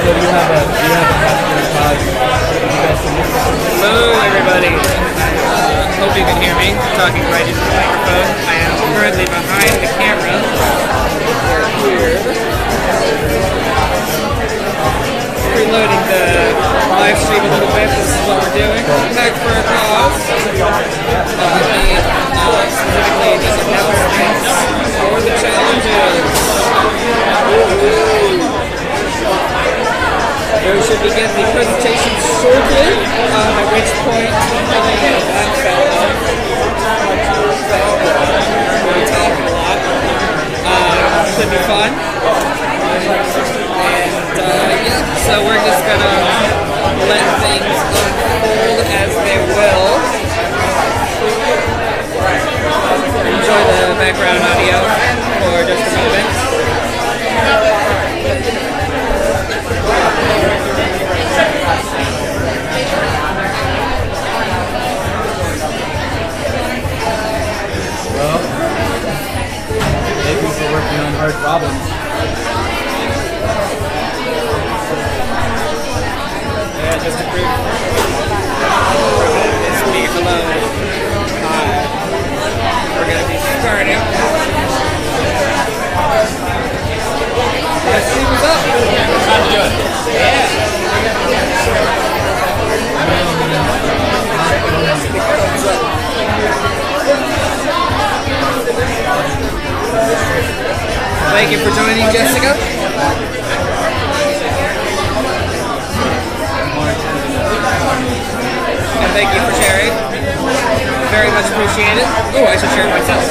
Hello, everybody. Hope you can hear me. I'm talking right into the microphone. I am currently behind the camera. We're here. Reloading the live stream a little bit. This is what we're doing. Back for a cause. Specifically, this announcement for the challenges. We should begin the presentation shortly, at which point that fell off. We're talking a lot. Should be fun. And yeah, so we're just gonna let things unfold as they will. Enjoy the background audio for just a moment. Well, maybe we're working on hard problems. Yeah, just to prove this week alone. We're going to be starting. Let's see what's up. Time to do it. Yeah. Thank you for joining, Jessica. And thank you for sharing. Very much appreciated. Oh, I should share it myself.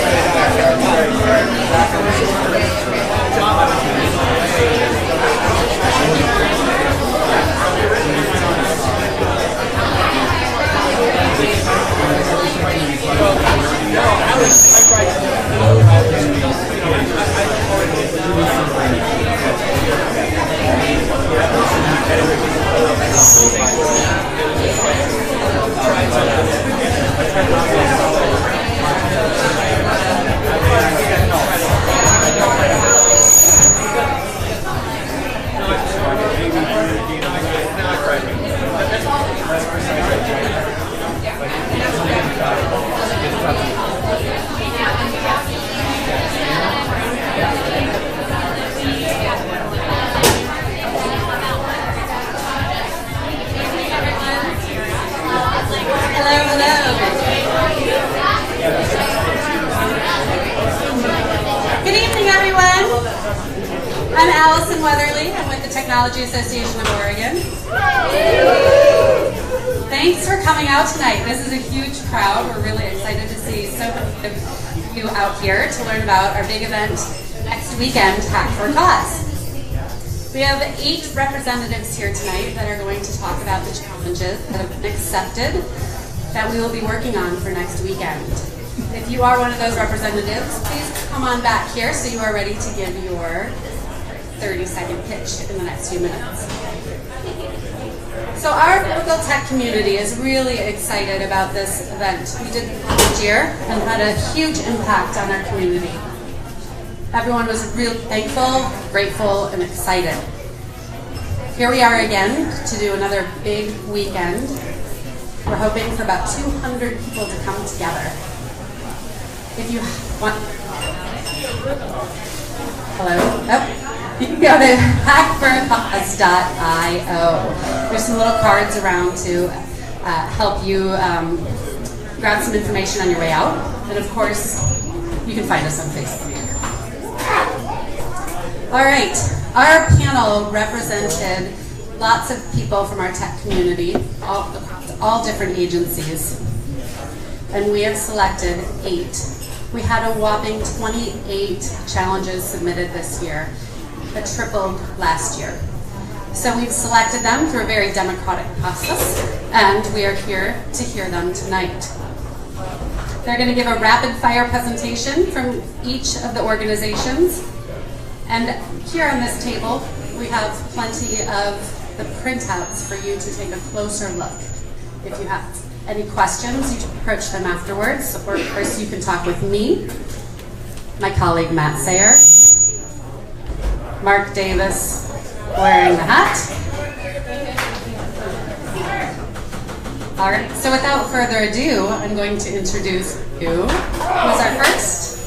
Technology Association of Oregon. Thanks for coming out tonight. This is a huge crowd. We're really excited to see so many of you out here to learn about our big event next weekend, Hack for a Cause. We have 8 representatives here tonight that are going to talk about the challenges that have been accepted that we will be working on for next weekend. If you are one of those representatives, please come on back here so you are ready to give your 30-second pitch in the next few minutes. So our local tech community is really excited about this event. We did it last year and had a huge impact on our community. Everyone was really thankful, grateful, and excited. Here we are again to do another big weekend. We're hoping for about 200 people to come together. If you want... Hello? Oh. You can go to hackforacause.io. There's some little cards around to help you grab some information on your way out. And of course, you can find us on Facebook. All right, our panel represented lots of people from our tech community, all different agencies. And we have selected 8. We had a whopping 28 challenges submitted this year. That tripled last year. So we've selected them through a very democratic process, and we are here to hear them tonight. They're going to give a rapid fire presentation from each of the organizations. And here on this table, we have plenty of the printouts for you to take a closer look. If you have any questions, you can approach them afterwards, or of course you can talk with me, my colleague Matt Sayer, Mark Davis, wearing the hat. All right, so without further ado, I'm going to introduce you. Who's our first?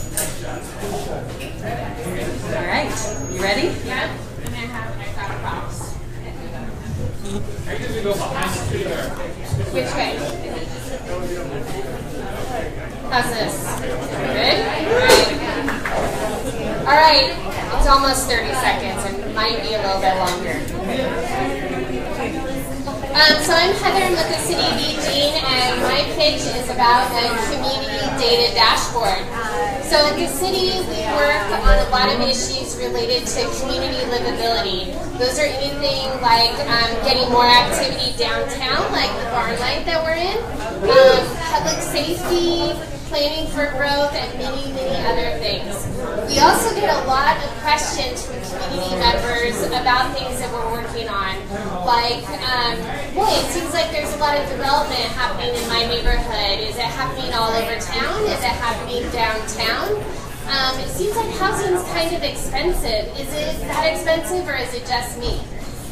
All right, you ready? Yep. And I've got props. Which way? How's this? Good? All right. It's almost 30 seconds and might be a little bit longer. So I'm Heather, I'm with the City of Eugene, and my pitch is about a community data dashboard. So at the city, we work on a lot of issues related to community livability. Those are anything like getting more activity downtown, like the barn light that we're in, public safety, planning for growth, and many, many other things. We also get a lot of questions from community members about things that we're working on, like, boy, it seems like there's a lot of development happening in my neighborhood. Is it happening all over town? Is it happening downtown? It seems like housing is kind of expensive. Is it that expensive, or is it just me?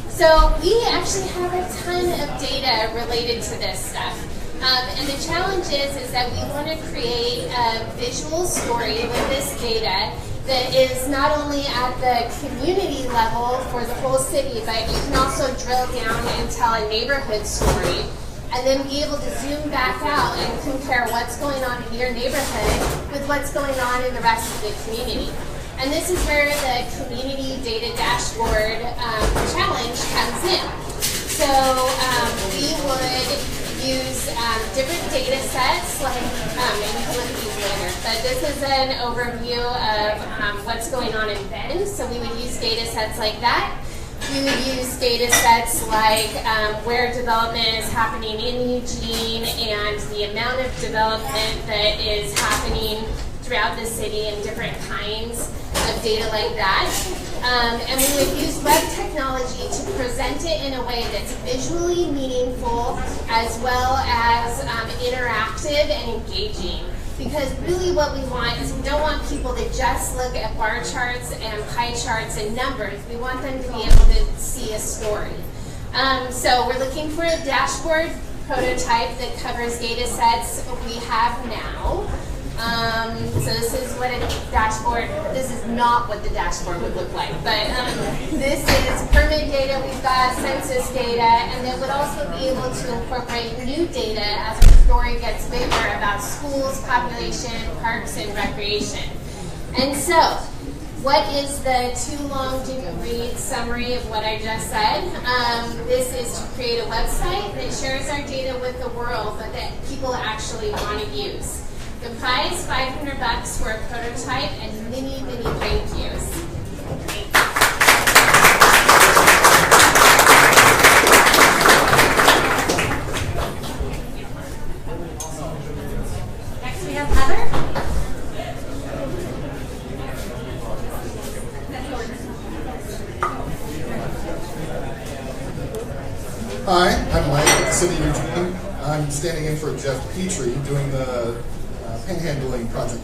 So we actually have a ton of data related to this stuff. And the challenge is that we want to create a visual story with this data that is not only at the community level for the whole city, but you can also drill down and tell a neighborhood story, and then be able to zoom back out and compare what's going on in your neighborhood with what's going on in the rest of the community. And this is where the community data dashboard challenge comes in. So we would use different data sets, like, maybe you can look at these later, but this is an overview of what's going on in Bend. So we would use data sets like that. We would use data sets like where development is happening in Eugene and the amount of development that is happening throughout the city and different kinds of data like that. And we would use web technology to present it in a way that's visually meaningful as well as interactive and engaging. Because really what we want is we don't want people to just look at bar charts and pie charts and numbers. We want them to be able to see a story. So we're looking for a dashboard prototype that covers data sets we have now. So this is what a dashboard, this is not what the dashboard would look like, but this is permit data, we've got census data, and then would also be able to incorporate new data as our story gets bigger about schools, population, parks, and recreation. And so, what is the too long didn't read summary of what I just said? This is to create a website that shares our data with the world, but that people actually want to use. The prize, $500 for a prototype, and many, many thank yous. Next we have Heather. Hi, I'm Mike with the City of Eugene. I'm standing in for Jeff Petrie doing the panhandling project.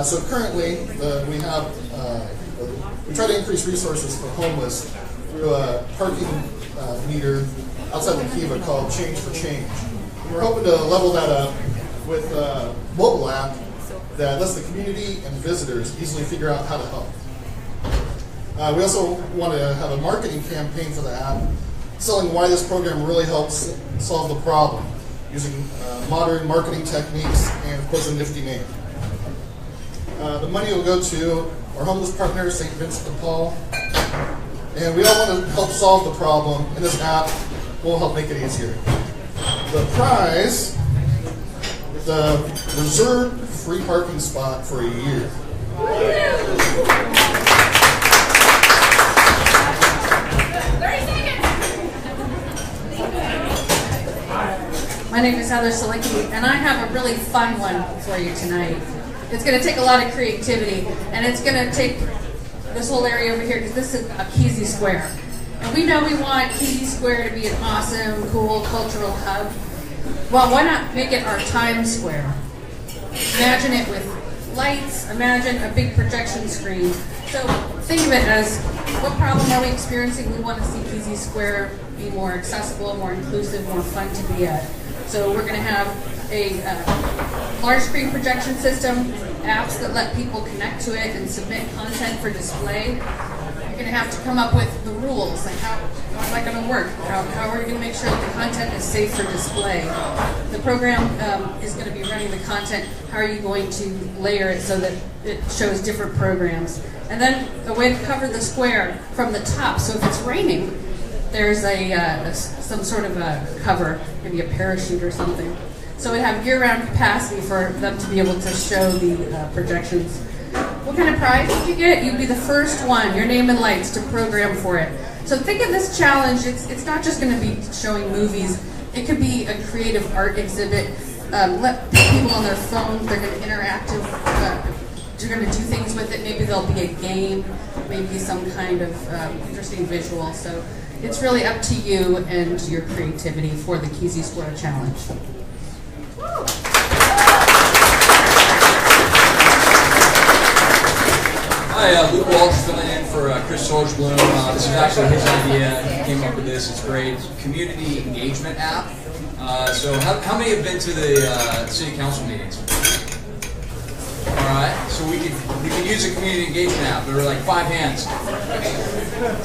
So currently, we try to increase resources for homeless through a parking meter outside the Kiva called Change for Change. We're hoping to level that up with a mobile app that lets the community and visitors easily figure out how to help. We also want to have a marketing campaign for the app, selling why this program really helps solve the problem, using modern marketing techniques and, of course, a nifty name. The money will go to our homeless partner, St. Vincent de Paul, and we all want to help solve the problem, and this app will help make it easier. The prize is a reserved free parking spot for a year. My name is Heather Salicki, and I have a really fun one for you tonight. It's going to take a lot of creativity, and it's going to take this whole area over here, because this is a Kesey Square. And we know we want Kesey Square to be an awesome, cool, cultural hub. Well, why not make it our Times Square? Imagine it with lights, imagine a big projection screen. So think of it as, what problem are we experiencing? We want to see Kesey Square be more accessible, more inclusive, more fun to be at. So we're going to have a large screen projection system, apps that let people connect to it and submit content for display. You're going to have to come up with the rules, like how is that going to work? How are you going to make sure that the content is safe for display? The program is going to be running the content. How are you going to layer it so that it shows different programs? And then a way to cover the square from the top. So if it's raining, there's some sort of a cover, maybe a parachute or something. So we have year-round capacity for them to be able to show the projections. What kind of prize did you get? You'd be the first one, your name and lights, to program for it. So think of this challenge, it's not just going to be showing movies. It could be a creative art exhibit. Let people on their phones, they're going to interactive, you're going to do things with it. Maybe there'll be a game, maybe some kind of interesting visual. So it's really up to you and your creativity for the Kesey Square Challenge. Hi, Luke Walsh filling in for Chris Sorsblum. This is actually his idea. He came up with this. It's great. Community engagement app. So how many have been to the city council meetings? All right. So we could use a community engagement app. There were like 5 hands.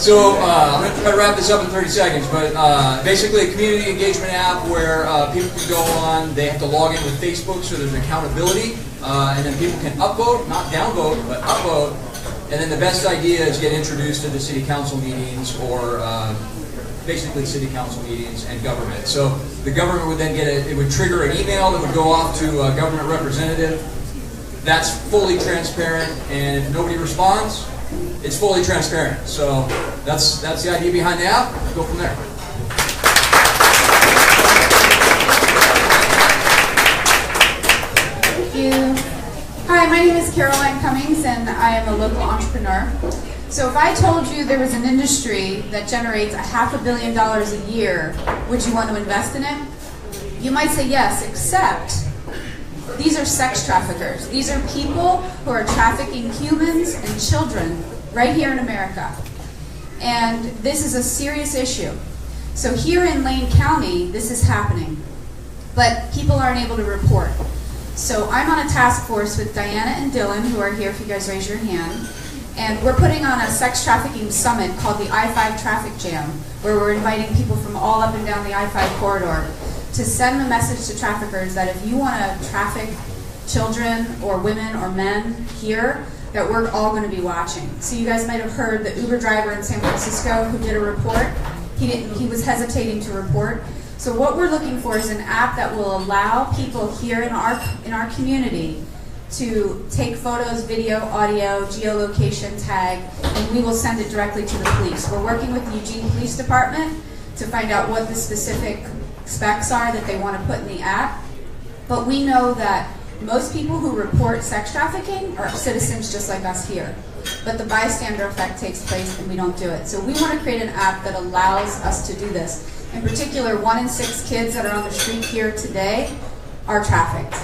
So I'm going to try to wrap this up in 30 seconds. But basically a community engagement app where people can go on. They have to log in with Facebook so there's accountability. And then people can upvote, not downvote, but upvote. And then the best idea is get introduced to the city council meetings or basically city council meetings and government. So the government would then it would trigger an email that would go off to a government representative. That's fully transparent, and if nobody responds, it's fully transparent. So that's the idea behind the app. Go from there. Thank you. Hi, my name is Caroline Cummings, and I am a local entrepreneur. So if I told you there was an industry that generates $500 million a year, would you want to invest in it? You might say yes, except these are sex traffickers. These are people who are trafficking humans and children right here in America. And this is a serious issue. So here in Lane County, this is happening, but people aren't able to report. So I'm on a task force with Diana and Dylan, who are here if you guys raise your hand. And we're putting on a sex trafficking summit called the I-5 Traffic Jam, where we're inviting people from all up and down the I-5 corridor to send a message to traffickers that if you want to traffic children or women or men here, that we're all going to be watching. So you guys might have heard the Uber driver in San Francisco who did a report. He was hesitating to report. So what we're looking for is an app that will allow people here in our community to take photos, video, audio, geolocation, tag, and we will send it directly to the police. We're working with the Eugene Police Department to find out what the specific specs are that they want to put in the app. But we know that most people who report sex trafficking are citizens just like us here. But the bystander effect takes place and we don't do it. So we want to create an app that allows us to do this. In particular, 1 in 6 kids that are on the street here today are trafficked.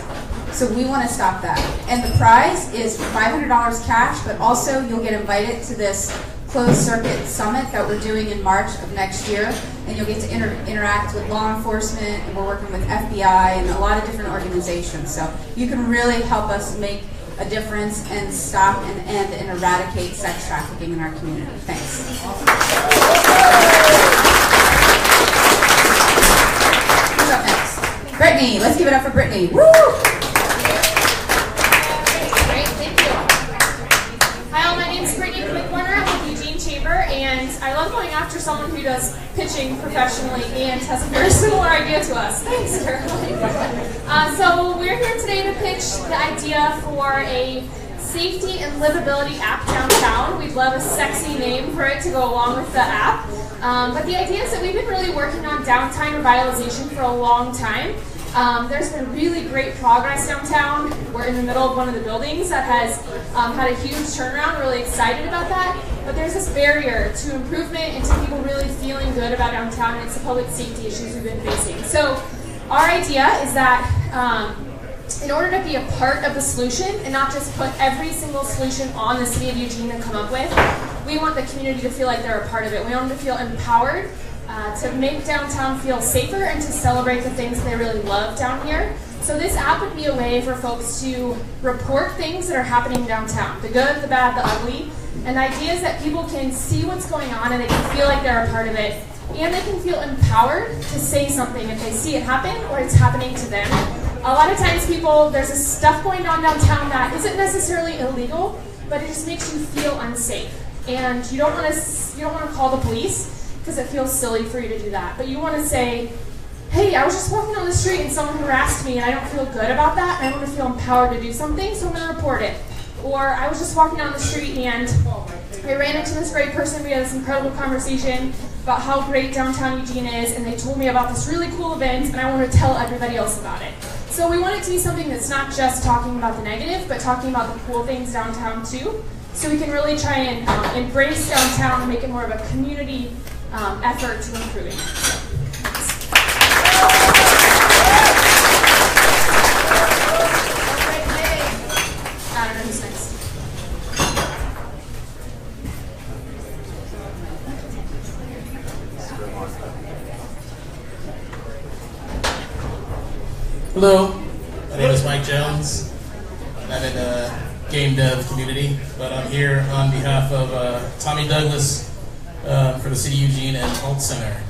So we want to stop that. And the prize is $500 cash, but also you'll get invited to this closed circuit summit that we're doing in March of next year. And you'll get to interact with law enforcement, and we're working with FBI and a lot of different organizations. So you can really help us make a difference and stop and end and eradicate sex trafficking in our community. Thanks. Who's up next? Brittany. Let's give it up for Brittany. Woo! Great, thank you. Hi all, my name is Brittany Quickwarner. I'm with Eugene Chamber, and I love going after someone who does pitching professionally and has a very similar idea to us. Thanks, Caroline. So we're here today to pitch the idea for a safety and livability app downtown. We'd love a sexy name for it to go along with the app. But the idea is that we've been really working on downtown revitalization for a long time. There's been really great progress downtown. We're in the middle of one of the buildings that has had a huge turnaround. We're really excited about that. But there's this barrier to improvement and to people really feeling good about downtown, and it's the public safety issues we've been facing. So our idea is that in order to be a part of the solution and not just put every single solution on the City of Eugene to come up with, we want the community to feel like they're a part of it. We want them to feel empowered, to make downtown feel safer and to celebrate the things they really love down here. So this app would be a way for folks to report things that are happening downtown, the good, the bad, the ugly, and the idea is that people can see what's going on and they can feel like they're a part of it, and they can feel empowered to say something if they see it happen or it's happening to them. A lot of times there's this stuff going on downtown that isn't necessarily illegal, but it just makes you feel unsafe. And you don't want to call the police because it feels silly for you to do that. But you want to say, hey, I was just walking on the street and someone harassed me and I don't feel good about that and I want to feel empowered to do something, so I'm going to report it. Or I was just walking down the street and I ran into this great person, we had this incredible conversation about how great downtown Eugene is, and they told me about this really cool event and I want to tell everybody else about it. So we want it to be something that's not just talking about the negative, but talking about the cool things downtown too. So we can really try and embrace downtown and make it more of a community effort to improve it. I don't know who's next. Hello, my name is Mike Jones. I'm in the game dev community, but I'm here on behalf of Tommy Douglas for the City of Eugene and Alt Center.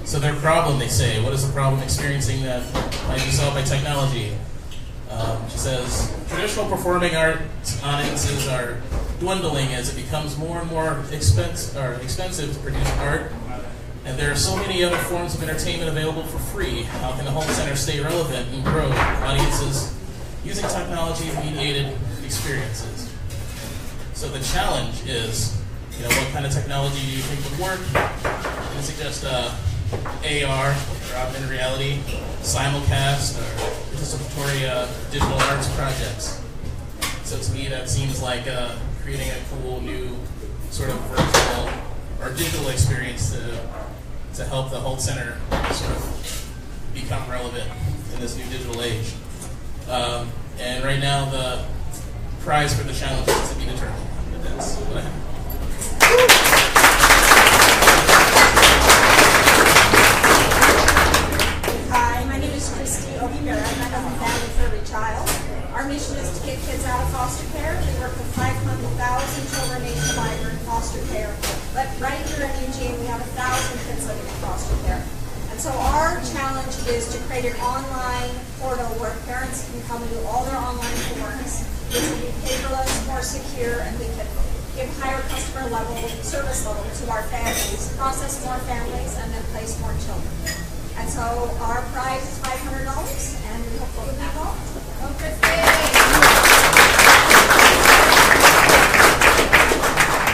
So their problem, they say, what is the problem experiencing that might be solved by technology? She says, traditional performing art audiences are dwindling as it becomes more and more expensive to produce art. And there are so many other forms of entertainment available for free. How can the home center stay relevant and grow audiences using technology-mediated experiences? So the challenge is, what kind of technology do you think would work? I suggest AR, or augmented reality, simulcast, or participatory digital arts projects. So to me, that seems like creating a cool new sort of virtual or digital experience to help the whole center sort of become relevant in this new digital age. And right now, the prize for the challenge is to be determined. But that's what I have. Hi, my name is Christy O'Meara, and I have a family for every child. Our mission is to get kids out of foster care. We work with 500,000 children nationwide who are in foster care. But right here in Eugene, we have 1,000 kids living in foster care. And so our challenge is to create an online portal where parents can come and do all their online forms, which will be paperless, more secure, and we can give higher customer level, service level to our families, process more families, and then place more children. And so our prize is $500, and we hope we'll be involved.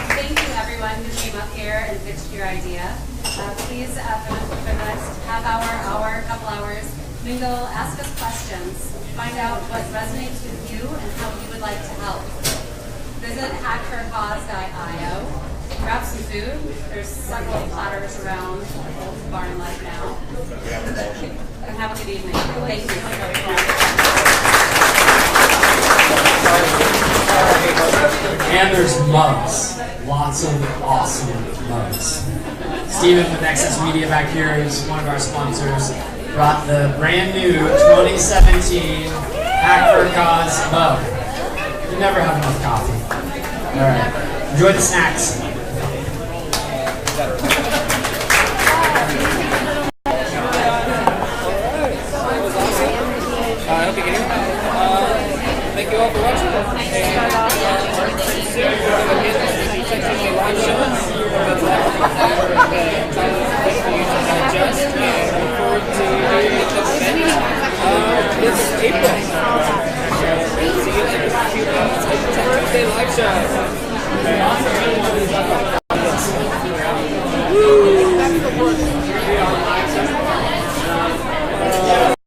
Thank you, everyone who came up here and pitched your idea. Please, for the next half hour, couple hours, mingle, ask us questions, find out what resonates with you and how you would like to help. Visit hackforcause.io. Grab some food. There's several platters around the barn right now. And have a good evening. Thank you. And there's mugs. Lots of awesome mugs. Steven with Nexus Media back here is one of our sponsors. Brought the brand new 2017 Hack for Cause mug. You never have enough coffee. Alright. Enjoy the snacks. I hope you can hear me. Thank you all for watching. Soon we're going to get the section live shows. Digest and look forward to doing it this April. See you next Tuesday live show.